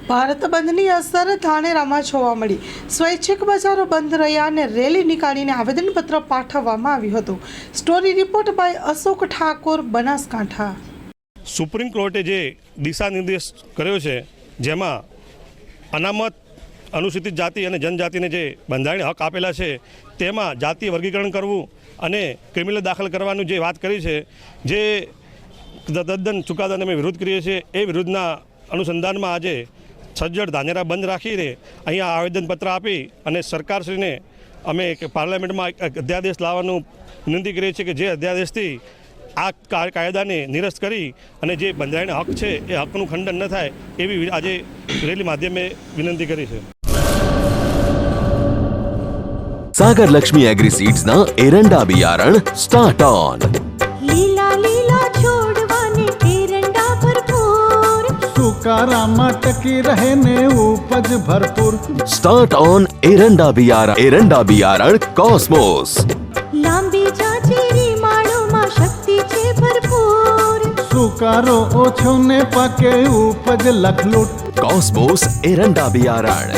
ભારત બંધની અસર ધાનેરામાં જોવા મળી। સ્વૈચ્છિક બજારો બંધ રહ્યા અને રેલી નીકાળીને આવેદનપત્ર પાઠવવામાં આવ્યું હતું। Story report by Ashok Thakor, Banaskantha. Supreme કોર્ટે જે દિશા નિર્દેશ કર્યો છે, જેમાં અનામત, અનુસૂચિત જાતિ અને જનજાતિને જે બંધારણીય હક આપેલા છે, તેમાં જાતીય વર્ગીકરણ કરવું અને ક્રિમિનલ દાખલ કરવાનું જે વાત કરી છે, જે તદ્દન ચુકાદાને અમે વિરોધ કરીએ છીએ। એ વિરુદ્ધના અનુસંધાનમાં આજે સજ્જડ ધાનેરા બંધ રાખીને અહીંયા આવેદનપત્ર આપી અને સરકારશ્રીને અમે પાર્લામેન્ટમાં એક અધ્યાદેશ લાવવાનું વિનંતી કરીએ છીએ કે જે અધ્યાદેશથી આ કાયદાને નિરસ્ત કરી અને જે બંધારણીય હક છે એ હકનું ખંડન ન થાય એવી આજે રેલી માધ્યમે વિનંતી કરી છે। सागर लक्ष्मी एग्रीसीड्स ना एरंडा बियारण स्टार्ट ऑन। લીલા લીલા છોડવાને એરંડા ભરપૂર, સુકારામાં ટકી રહે ને ઉપજ ભરપૂર। स्टार्ट ऑन एरंडा बियारण कॉस्मोस। લાંબી જાચેરી માળોમાં શક્તિ છે ભરપૂર, સુકારો ઓછો ને પાકે ઉપજ લખલૂટ। कॉस्मोस एरंडा बियारण।